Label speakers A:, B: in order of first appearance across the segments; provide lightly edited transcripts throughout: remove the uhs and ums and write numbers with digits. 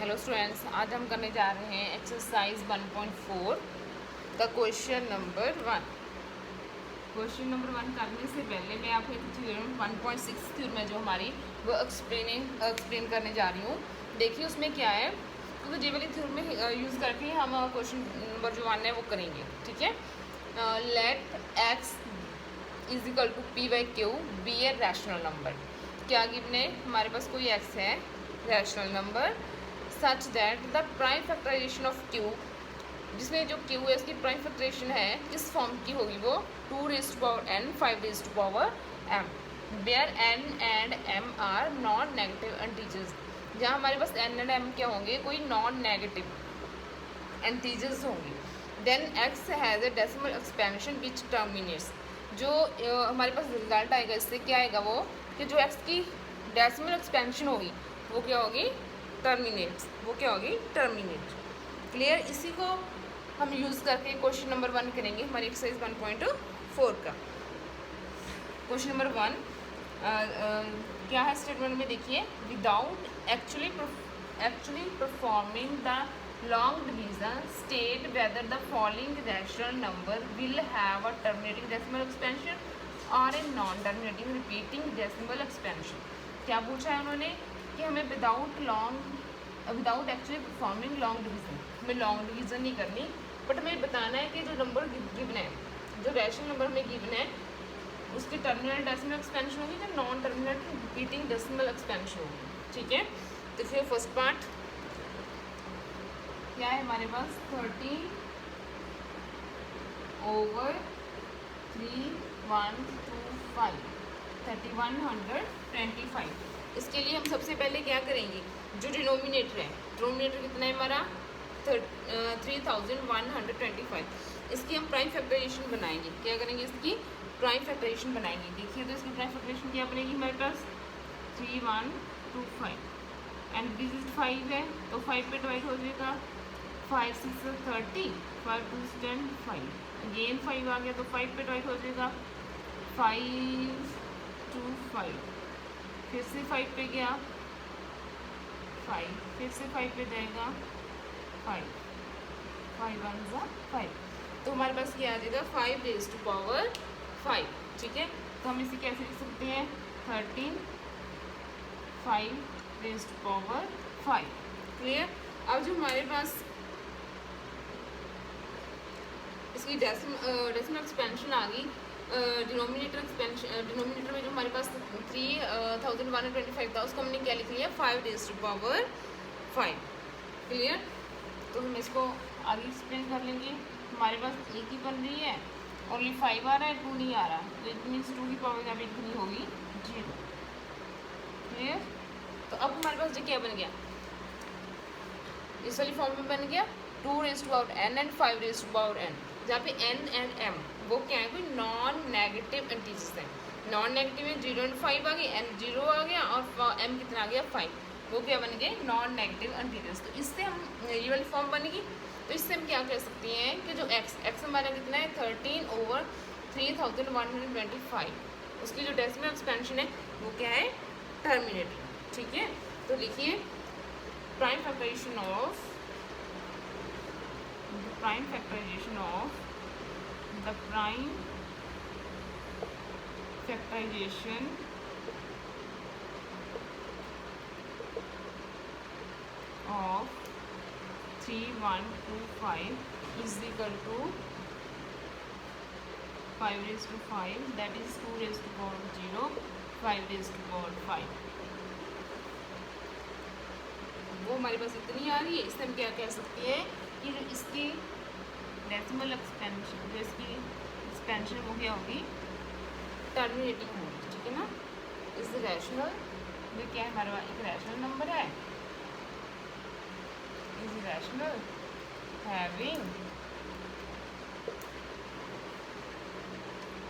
A: Hello students, आज हम करने जा रहे हैं एक्सरसाइज 1.4 का क्वेश्चन नंबर 1। क्वेश्चन नंबर 1 करने से पहले मैं आपको थ्योरम 1.6 थ्योरम है जो हमारी वो एक्सप्लेन करने जा रही हूँ। देखिए उसमें क्या है, तो ये वाली थ्योरम में यूज़ करके हम क्वेश्चन नंबर जो 1 है वो करेंगे। ठीक है, let X is equal to P by Q be a rational number. क्या गिवन है, हमारे पास कोई एक्स है rational number such that the prime factorization of Q, जिसमें जो क्यू है उसकी प्राइम फैक्टराइजेशन है किस फॉर्म की होगी, वो 2 raise to power n 5 raise to power m, where n and m are non negative integers. जहाँ हमारे पास n एंड m क्या होंगे, कोई नॉन नेगेटिव इंटीजर्स होंगी। Then x has a decimal expansion which terminates. जो हमारे पास रिजल्ट आएगा इससे क्या आएगा, वो कि जो x की डेसिमल एक्सपेंशन होगी वो क्या होगी, टर्मिनेट्स। वो क्या होगी, टर्मिनेट। क्लियर। इसी को हम यूज़ करके क्वेश्चन नंबर 1 करेंगे हमारी एक्सरसाइज 1.4 का। क्वेश्चन नंबर 1 क्या है स्टेटमेंट में, देखिए, without actually performing the long division state whether the following rational number will have a terminating decimal expansion और a non terminating repeating decimal expansion. क्या पूछा है उन्होंने कि हमें without actually performing long division, हमें लॉन्ग डिवीजन नहीं करनी, बट हमें बताना है कि जो नंबर गिवन है, जो रैशनल नंबर हमें गिवन है, उसकी टर्मिनल डेसिमल एक्सपेंशन होगी या non terminal repeating decimal expansion होगी। ठीक है, तो फिर फर्स्ट पार्ट क्या है हमारे पास, 30 over 3125 3125। इसके लिए हम सबसे पहले क्या करेंगे, जो डिनोमिनेटर है, डिनोमिनेटर कितना है हमारा 3125, इसकी हम प्राइम फैक्टराइजेशन बनाएंगे। क्या करेंगे, इसकी प्राइम फैक्टराइजेशन बनाएंगे। देखिए तो इसकी प्राइम फैक्टराइजेशन क्या बनेगी हमारे पास, 3125 एंड दिस इज 5 है तो 5 पे डिवाइड हो जाएगा, 5 6 30, 5 2 10 5, अगेन 5 आ गया तो 5 पे डिवाइड हो जाएगा, 5 2 5, फिर से 5 पे गया 5, फिर से 5 पे जाएगा 5, 5 1 ज़ा 5, तो हमारे पास क्या आ जाएगा 5 रेज़ टू पावर 5। ठीक है, तो हम इसे कैसे लिख सकते हैं, 13 5 रेज़ टू पावर 5। क्लियर। अब जो हमारे पास इसकी डेसिमल एक्सपेंशन आ गई, डिनोमिनेटर में जो हमारे पास 3125 था उसको हमने क्या लिख लिया, 5 रेज़ टू पावर 5। क्लियर। तो हम इसको आगे एक्सप्लेन कर लेंगे। हमारे पास एक ही बन रही है, ओनली 5 आ रहा है, 2 नहीं आ रहा, तो इट मीन्स 2 की पावर यहाँ पे कितनी होगी, 0। क्लियर। तो अब हमारे पास जो क्या बन गया, इस वाली फॉर्म में बन गया 2 raise to power n and 5 raise to power n, जहाँ पे n एंड m वो क्या है, कोई नॉन नेगेटिव इंटीजर्स हैं। नॉन नेगेटिव में 0 एंड 5 आ गए, n 0 आ गया और m कितना आ गया 5, वो क्या बन गए, नॉन नेगेटिव इंटीजर्स। तो इससे हम ये वाली फॉर्म बनेगी, तो इससे हम क्या कह सकते हैं कि जो x हमारा कितना है 13 over 3125, उसकी जो डेसिमल एक्सपेंशन है वो क्या है, टर्मिनेटर। ठीक है, तो लिखिए prime factorization of the prime factorization of the prime factorization of 3125 is equal to 5 raised to 5, that is 2 raised to power 0, 5 raised to power 5। वो हमारे पास इतनी आ रही है, इससे हम क्या कह सकते हैं कि जो इसकी डेसिमल एक्सपेंशन, जो इसकी एक्सपेंशन वो क्या होगी, टर्मिनेटिंग होगी। ठीक है ना। इस रैशनल ये क्या है, हमारे पास एक रैशनल नंबर है, is rational having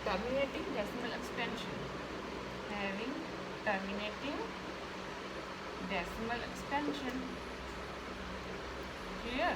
A: terminating decimal expansion, having terminating decimal expansion. Clear.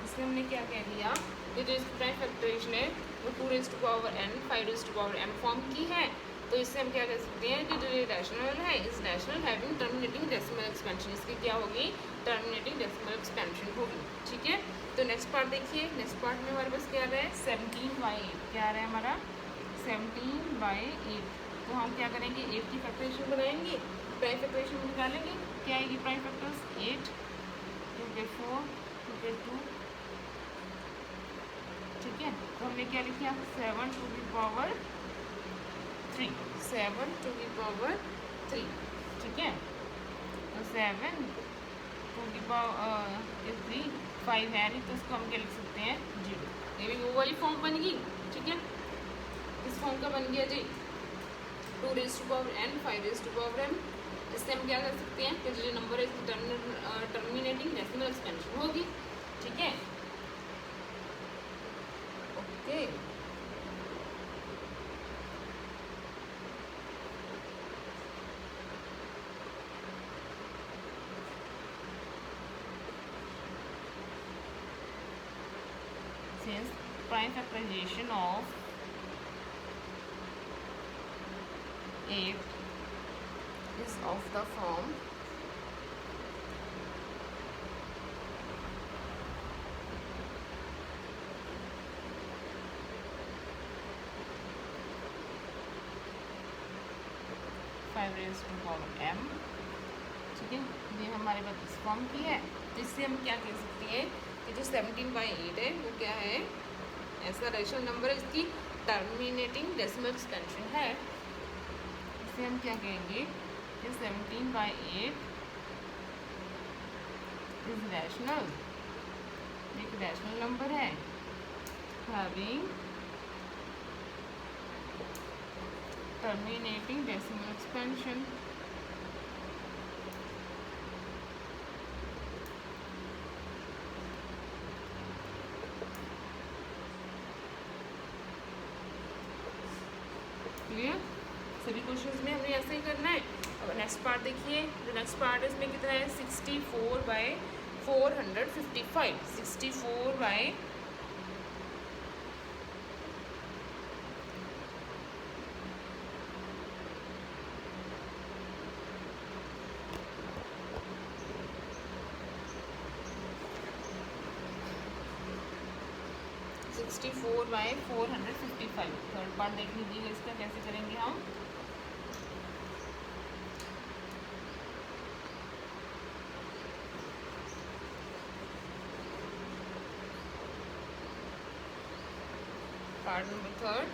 A: इसमें हमने क्या कह दिया कि जो इसकी प्राइम फैक्टराइजेशन है वो 2 raise to power n 5 raise to power m form की है, तो इससे इससे हम क्या कह सकते हैं कि जो ये रैशनल है इस rational having terminating decimal expansion, इसकी क्या होगी, टर्मिनेटिंग डेसिमल एक्सपेंशन होगी। ठीक है, तो नेक्स्ट पार्ट देखिए। नेक्स्ट पार्ट में हमारे पास क्या आ रहा है 17/8, क्या आ रहा है हमारा 17/8। तो हम क्या करेंगे 8 की फैक्टराइजेशन बनाएंगे, प्राइम फैक्टराइजेशन निकालेंगे। क्या आएगी प्राइम फैक्टर्स 8, 2 के 4, 2 के 2। ठीक है, तो हमने क्या लिखा 7 to the power 3, 7 to the power 3। ठीक है, तो 7 टू द पावर 3 5 है नहीं, तो इसको हम क्या लिख सकते हैं 0। ये भी वो वाली फॉर्म बन गई। ठीक है, इस फॉर्म का बन गया जी 2 raise to power n 5 raise to power m। इससे हम क्या कर सकते हैं कि जो नंबर है इसकी टर्मिनेटिंग डेसिमल एक्सपेंशन होगी। ठीक है, okay. Since prime factorization of 8 is of the form five raise to power m। ठीक है, ये हमारे पास इस फॉर्म की है। तो इससे हम क्या कह सकते हैं कि जो 17/8 है वो क्या है, ऐसा रेशनल नंबर है इसकी टर्मिनेटिंग डेसिमल एक्सपेंशन है। इसे हम क्या कहेंगे कि 17/8 इज रैशनल, एक रैशनल नंबर है having terminating decimal expansion. Clear, सभी क्वेश्चंस में हमें ऐसा ही करना है। अब नेक्स्ट पार्ट देखिए, जो नेक्स्ट पार्ट है इसमें कितना है 64/455, 64 64/455। थर्ड पार्ट देख लीजिएगा इसका कैसे करेंगे हम। पार्ट नंबर थर्ड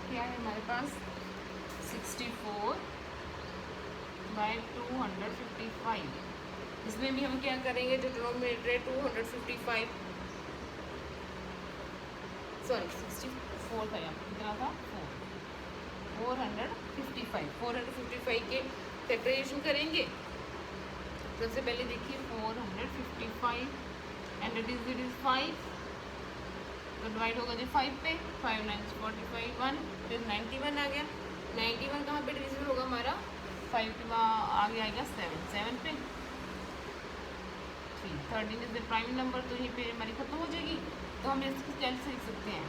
A: क्या है हमारे पास 64/255। इसमें भी हम क्या करेंगे, जो डिनोमिनेटर है 255, सॉरी 64 था, यहाँ कितना था 455 के फैक्टराइजेशन करेंगे। सबसे पहले देखिए 455 एंड इट इज 5, तो डिवाइड होगा जी 5 पे, 5 9 45 1, फिर 91 आ गया। 91 कहाँ पे डिविजिबल होगा हमारा 5 के बाद आगे आएगा 7 पे। 13 इज द प्राइम नंबर, तो यहीं पे हमारी खत्म हो जाएगी। तो हम इसकी कैसे लिख सकते हैं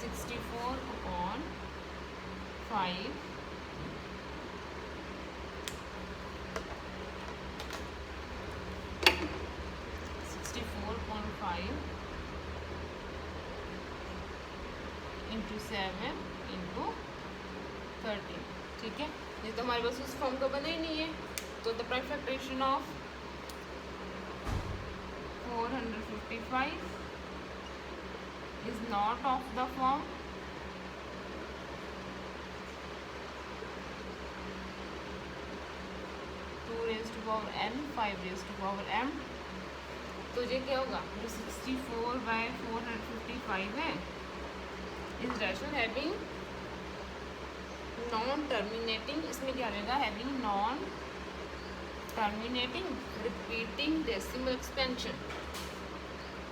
A: 64 upon 5 64/5 इंटू 7 इंटू 13। ठीक है, ये तो हमारे पास उस फॉर्म का बना ही नहीं है। तो the prime factorization of 455 is not of the form 2 raised to power n 5 raised to power m। तो ये क्या होगा, जो 64/455 है इस रैशनल हैविंग नॉन टर्मिनेटिंग, इसमें क्या रहेगा having non terminating repeating decimal expansion,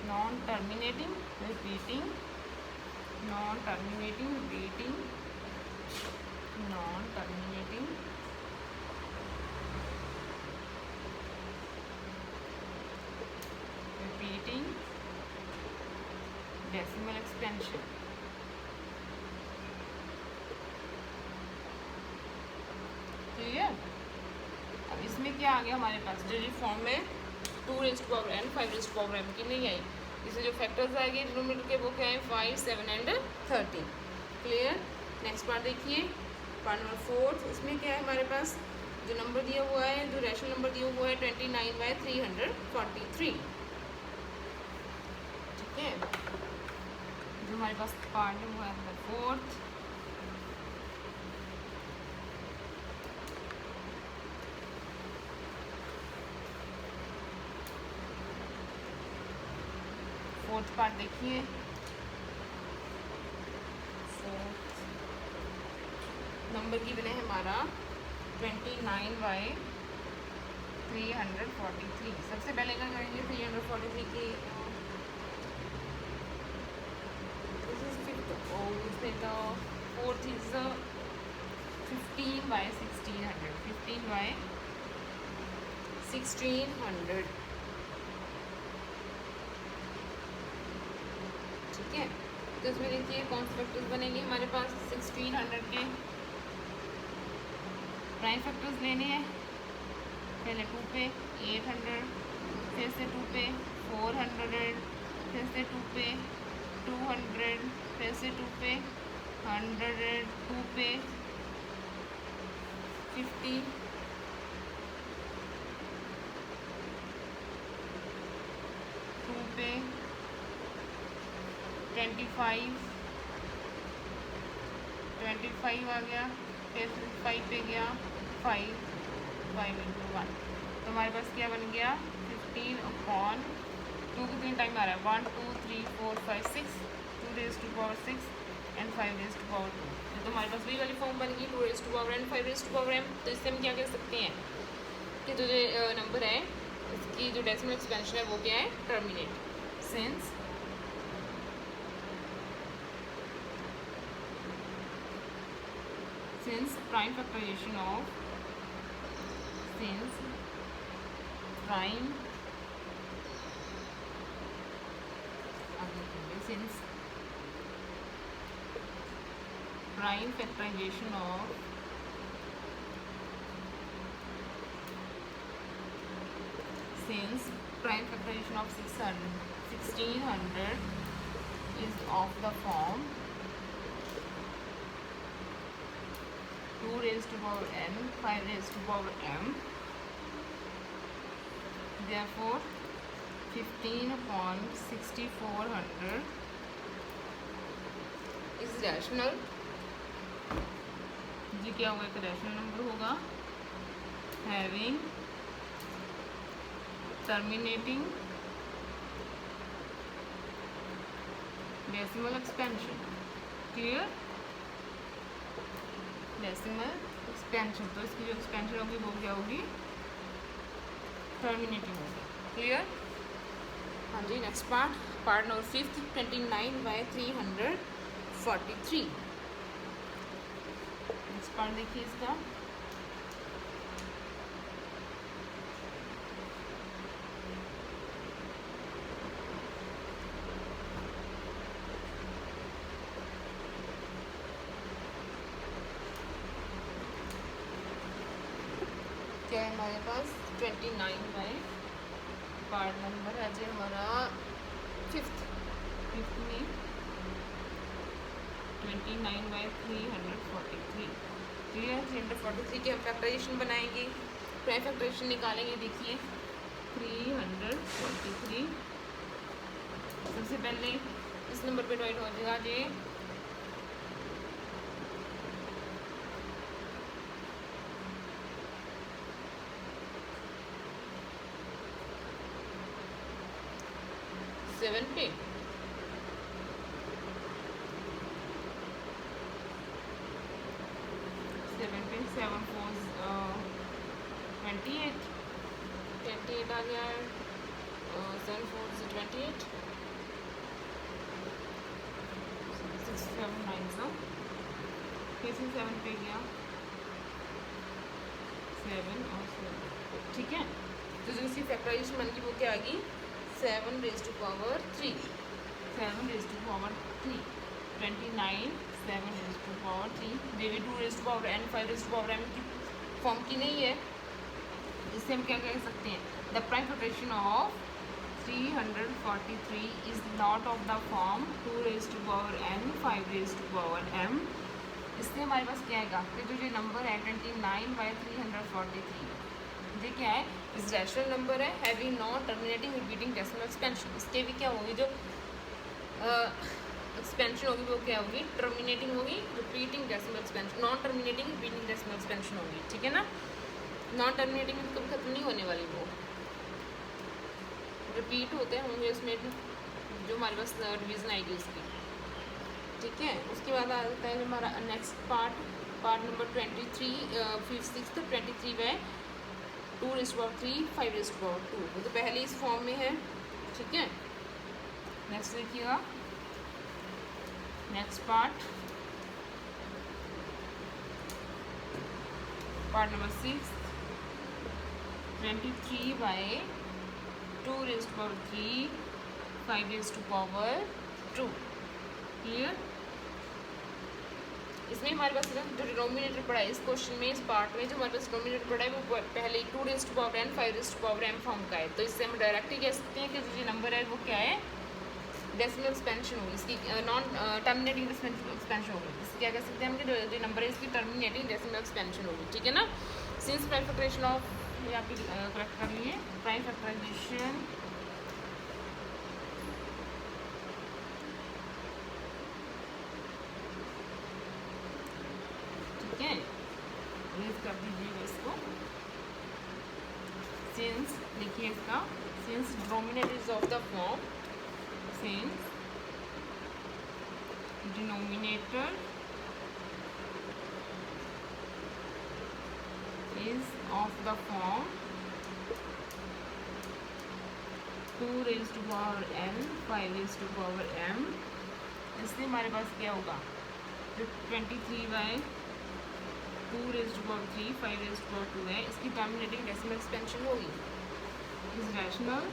A: non terminating repeating decimal expansion. Clear. अब इसमें क्या आ गया हमारे पास, जो फॉर्म में 2 raise to power n 5 raise to power m की नहीं आई, इससे जो फैक्टर्स आएंगे डिनोमिनेटर के वो क्या है 5, 7 एंड 13। क्लियर। नेक्स्ट पार्ट देखिए, पार्ट नंबर 4। इसमें क्या है हमारे पास, जो नंबर दिया हुआ है, जो रैशनल नंबर दिया हुआ है 29/343। ठीक है। जो हमारे पास पार्ट है वो है नंबर 4। फोर्थ पार्ट देखिए, फोर्थ नंबर की बने हमारा 29/343। सबसे पहले क्या करेंगे, 343 की इसमें तो फोर्थ इज 15/1600, 15/1600। ठीक है। तो इसमें देखिए कौन से फैक्टर्स बनेंगे हमारे पास, 1600 के प्राइम फैक्टर्स लेने हैं। पहले 2 पे 800, फिर से 2 पे 400, फिर से 2 पे 200, फिर से 2 पे 100, 2 पे 50, 2 पे 25 आ गया, फिर 5 पे गया 5 × 1। तो हमारे पास क्या बन गया 15/2 कितने टाइम आ रहा है 1 2 3 4 5 6, 2 raise to power 6 and 5 raise to power 2। तो हमारे पास वही वाली फॉर्म बन गई 2 raise to power n 5 raise to power m। तो इससे हम क्या कह सकते हैं कि जो नंबर है इसकी जो डेसिमल एक्सपेंशन है वो क्या है terminate. Since prime factorization of since prime factorization of since prime factorization of 1600 is of the form 2 raised to power n 5 raised to power m, therefore 15/6400 is rational। जी क्या होगा, एक रैशनल नंबर होगा having terminating decimal expansion. Clear. Decimal expansion, तो इसकी जो expansion होगी वो क्या होगी टर्मिनेटिंग होगी। क्लियर। हाँ जी। Next part number 5 29/343। Next part देखिए इसका, क्या है हमारे पास 29 पार्ट नंबर है जी हमारा 5th में 29/343। क्लियर। 343 की हम फैक्टराइजेशन बनाएंगे, प्राइम फैक्टराइजेशन निकालेंगे। देखिए 343 सबसे पहले इस नंबर पे डिवाइड हो जाएगा जी 7 पे, 7 4 28 आ गया, 7 4 28, 6 7 9 फिर से 7 पे गया 7 और 7। ठीक है। तो जो इसकी फैक्टराइजेशन बन गई वो क्या आ गई 7 raised to power 3। 7 raised to power 3, 29 7 raised to power 3, ये भी 2 raised to power n 5 raised to power m की फॉर्म की नहीं है, इससे हम क्या कह सकते हैं, the prime fraction of 343 is not of the form 2 raised to power n 5 raised to power m। इससे हमारे पास क्या आएगा कि जो ये नंबर है 29/343, ये क्या है, इस रैशनल नंबर है, having non terminating repeating decimal expansion. इसके भी क्या होगी, जो एक्सपेंशन होगी वो क्या होगी, टर्मिनेटिंग होगी, repeating decimal expansion, non terminating repeating decimal expansion होगी, ठीक है ना। नॉन टर्मिनेटिंग कभी खत्म नहीं होने वाली, वो रिपीट होते होंगे उसमें जो हमारे पास डिवीज़न आएगी उसकी, ठीक है। उसके बाद आ जाता है हमारा नेक्स्ट पार्ट नंबर 23 5 तो 23 है 2 raised to power 3 5 raised to power 2, वो तो पहले इस फॉर्म में है, ठीक है। नेक्स्ट देखिएगा, next part number 6 23/2 raised to power 3 5 raised to power 2, clear. इसमें हमारे पास जो डिनोमिनेटर पड़ा है इस क्वेश्चन में, इस पार्ट में जो हमारे पास डिनोमिनेटर पड़ा है वो पहले 2 raised to power n 5 raised to power m form का है, तो इससे हम डायरेक्ट ही कह सकते हैं कि जो ये नंबर है वो क्या है, डेसिमल एक्सपेंशन होगी, इसकी नॉन टर्मिनेटिंग डेसिमल एक्सपेंशन होगी। इससे क्या कह सकते हैं हम कि जो नंबर है इसकी टर्मिनेटिंग डेसिमल एक्सपेंशन होगी, ठीक है ना। सिंस प्राइम फैक्टराइजेशन ऑफ, ये आप करेक्ट कर लीजिए, प्राइम फैक्टराइजेशन ठीक है, रेज कर दीजिएगा इसको। सिंस लिखिए इसका, since denominator is of the form, since denominator is of the form 2 raised to power n 5 raised to power m। इससे हमारे पास क्या होगा, जो 23/2 raised to power 3 5 raised to power 2 है, इसकी टर्मिनेटिंग डेसिमल एक्सपेंशन होगी, is rational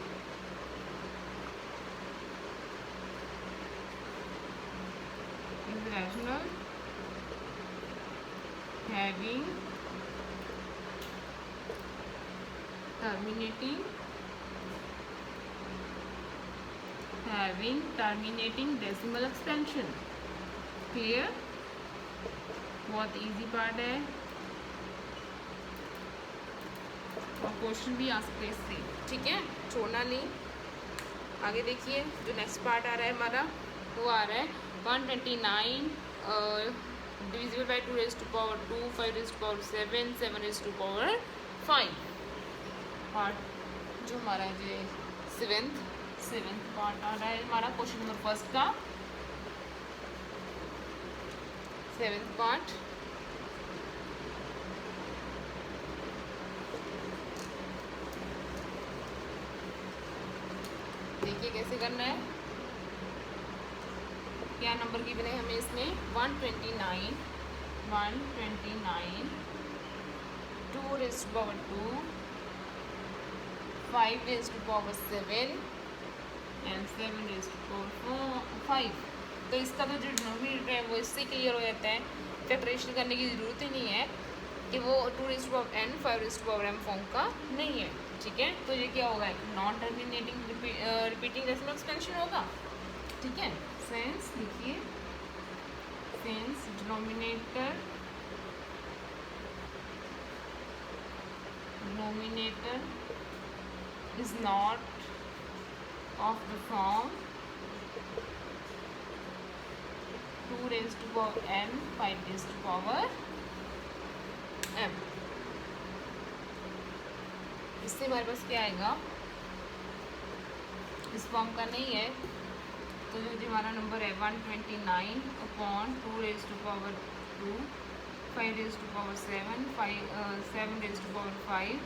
A: having terminating decimal expansion, clear. बहुत easy part है और क्वेश्चन भी आ सकते हैं इससे, ठीक है, छोड़ना नहीं। आगे देखिए, जो नेक्स्ट पार्ट आ रहा है हमारा वो आ रहा है 129 divisible by 2 raised to power 2 5 raised to power 7 7 raised to power 5। Part जो हमारा जो सेवेंथ पार्ट आ रहा है हमारा क्वेश्चन नंबर फर्स्ट का, सेवेंथ पार्ट। देखिए कैसे करना है, क्या नंबर की बने हमें इसमें 129 2 raised to power 2 5 raised to power 7 and 7 raised to power 5। तो इसका तो जो डिनोमिनेटर है वो इससे क्लियर हो जाता है, फैक्टराइजेशन करने की ज़रूरत ही नहीं है कि वो 2 raised to power n 5 raised to power m form का नहीं है, ठीक है। तो ये क्या होगा, non terminating repeating decimal expansion होगा, ठीक है। सेंस लिखिए, sense denominator is not of the form 2 raised to power n 5 raised to power m। इससे हमारे पास क्या आएगा, इस फॉर्म का नहीं है, तो जो हमारा नंबर है 129/2 raised to power 2 5 raised to power 7 7 raised to power 5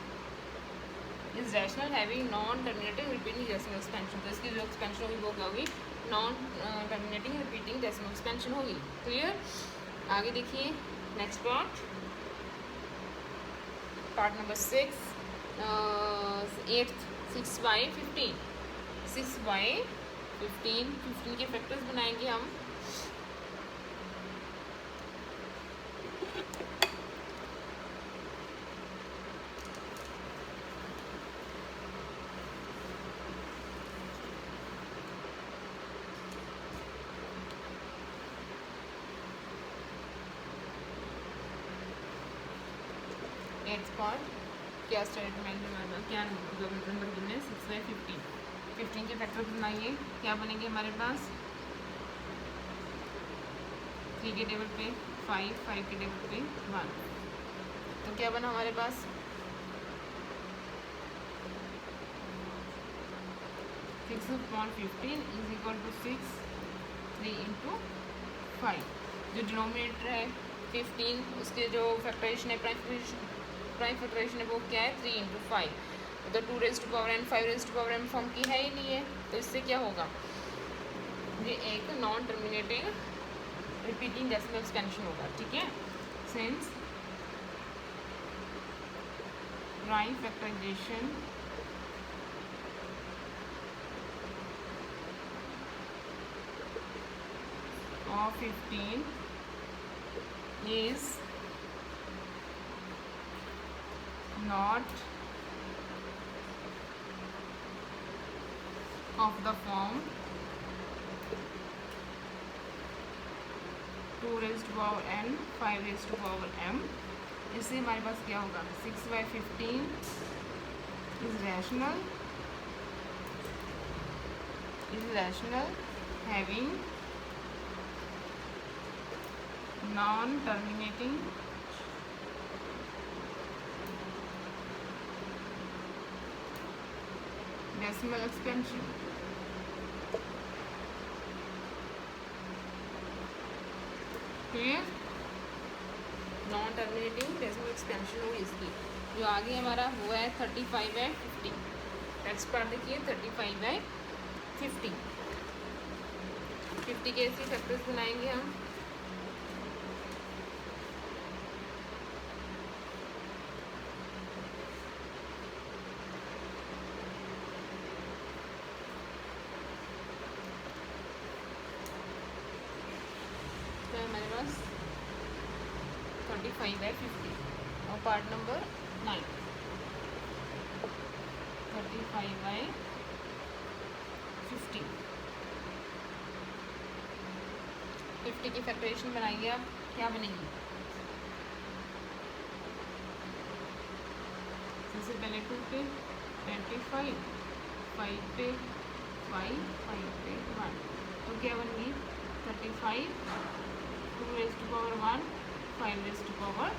A: is rational having non terminating repeating decimal expansion. तो इसकी जो एक्सपेंशन होगी वो क्या होगी, non terminating repeating decimal expansion होगी, क्लियर। आगे देखिए नेक्स्ट पार्ट नंबर 6 6/15 15 के फैक्टर्स बनाएंगे हम। एट्थ पार्ट क्या स्टेटमेंट है, क्या नंबर गिनना है, 6/15। 15 के फैक्टर्स बनाइए, क्या बनेंगे हमारे पास, 3 के टेबल पे 5, 5 के टेबल पे 1, तो क्या बना हमारे पास 6/15 इज इक्वल टू 6, 3 इंटू 5। जो डिनोमिनेटर है 15, उसके जो फैक्टराइजेशन है प्राइम फैक्टराइजेशन है वो क्या है 3 इंटू 5, तो 2n 5n फॉर्म की है ही नहीं है, तो इससे क्या होगा, ये एक non terminating repeating decimal expansion होगा, ठीक है। Since prime factorization of 15 is not of the form 2n 5m, इससे हमारे पास क्या होगा 6/15 is rational having non-terminating decimal expansion। Clear, non terminating decimal expansion हो इसकी। जो आगे हमारा हुआ है 35/50, नेक्स्ट पार्ट देखिए 35/50। 50 के ऐसे फैक्टर्स बनाएंगे हम, हमारे पास 35/50 और पार्ट नंबर 9 35/50। 50 की फैक्टराइजेशन बनाइए आप, क्या बनेगी, सबसे पहले 2 पे 25, 5 पे 5, 5 पे 1, तो क्या बनेगी 35, 2^1, 5^2।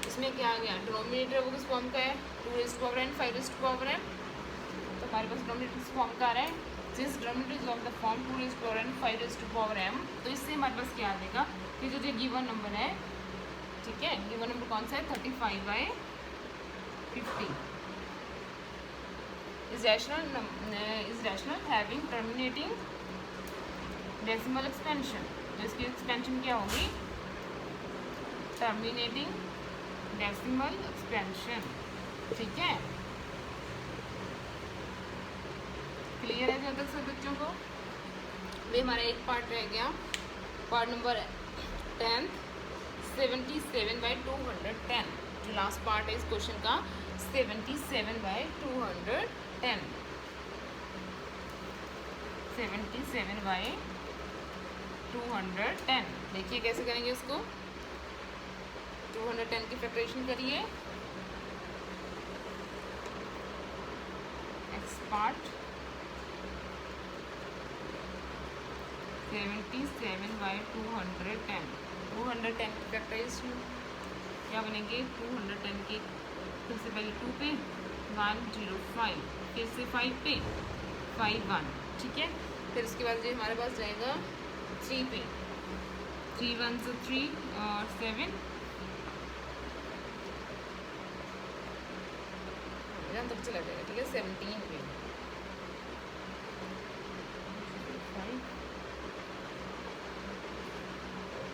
A: इसमें क्या आ गया, डिनोमिनेटर वो किस फॉर्म का है 2n 5m, तो हमारे पास डिनोमिनेटर किस फॉर्म का आ रहा है, since denominator is of the form 2n 5m, तो इससे हमारे पास क्या आ जाएगा कि जो गिवन नंबर है, ठीक है, गिवन नंबर कौन सा है 35/50 is rational having terminating decimal expansion, तो इसकी एक्सपेंशन क्या होगी टर्मिनेटिंग डेसिमल एक्सपेंशन, ठीक है। क्लियर है जब तक सब बच्चों को। वे हमारा एक पार्ट रह गया, पार्ट नंबर 10 77/210, जो लास्ट पार्ट है इस क्वेश्चन का 77/210, 77/210। देखिए कैसे करेंगे उसको, 210 की फैक्टराइजेशन करिए, एक्स पार्ट 77/210, 210 की फैक्टराइजेशन क्या बनेंगे 210 के, सबसे पहले 2 पे 105, फिर से 5 पे 51, ठीक है। फिर उसके बाद जो हमारे पास जाएगा 3 पे, 3 1 से 3 और 7 तब चला जाएगा, ठीक है। 17 पे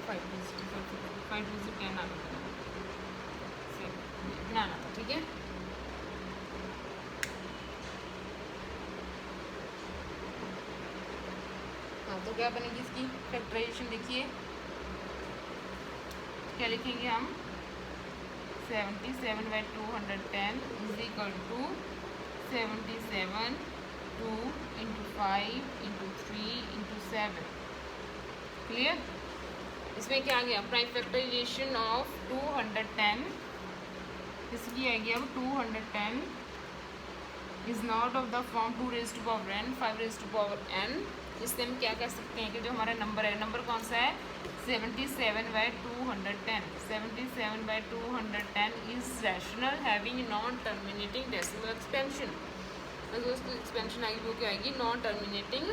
A: 5 से 10 आना था, ठीक है। तो क्या बनेगी इसकी फैक्टराइजेशन? देखिए क्या लिखेंगे हम, 77/210 is equal to 77 2 into 5 into 3 into 7। Clear? इसमें क्या आ गया, प्राइम फैक्टराइजेशन ऑफ 210, इसकी आएगी अब 210 is not of the form 2 raised to power n 5 raised to power n। इससे हम क्या कह सकते हैं कि जो हमारा नंबर है, नंबर कौन सा है, 77/210। 77/210 is rational having non terminating decimal expansion. दोस्तों एक्सपेंशन आएगी वो क्या आएगी, non terminating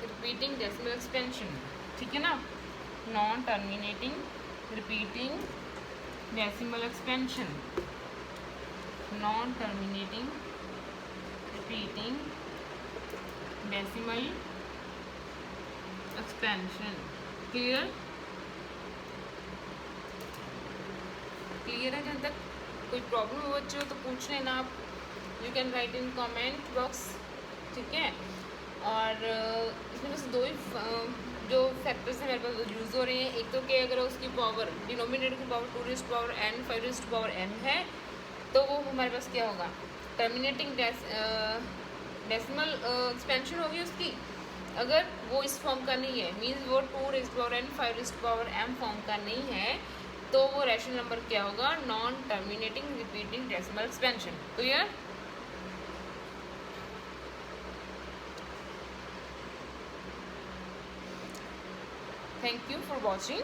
A: repeating decimal expansion. ठीक है ना, non terminating repeating decimal expansion, non terminating repeating decimal expansion. Clear? Clear है? जहाँ तक कोई प्रॉब्लम हो बच्चों तो पूछ लेना आप, you can write in comment box. ठीक है, और इसमें बस दो ही जो फैक्टर्स हैं मेरे पास यूज़ हो रहे हैं। एक तो कि अगर उसकी पावर, डिनोमिनेटर की power 2 raised to power n 5 raised to power m है, तो वो हमारे पास क्या होगा, टर्मिनेटिंग डेसिमल एक्सपेंशन होगी उसकी। अगर वो इस फॉर्म का नहीं है, मीन्स वो 2 raised to power n 5 raised to power m form का नहीं है, तो वो रैशनल नंबर क्या होगा, non terminating repeating decimal expansion. Clear? Thank you for watching.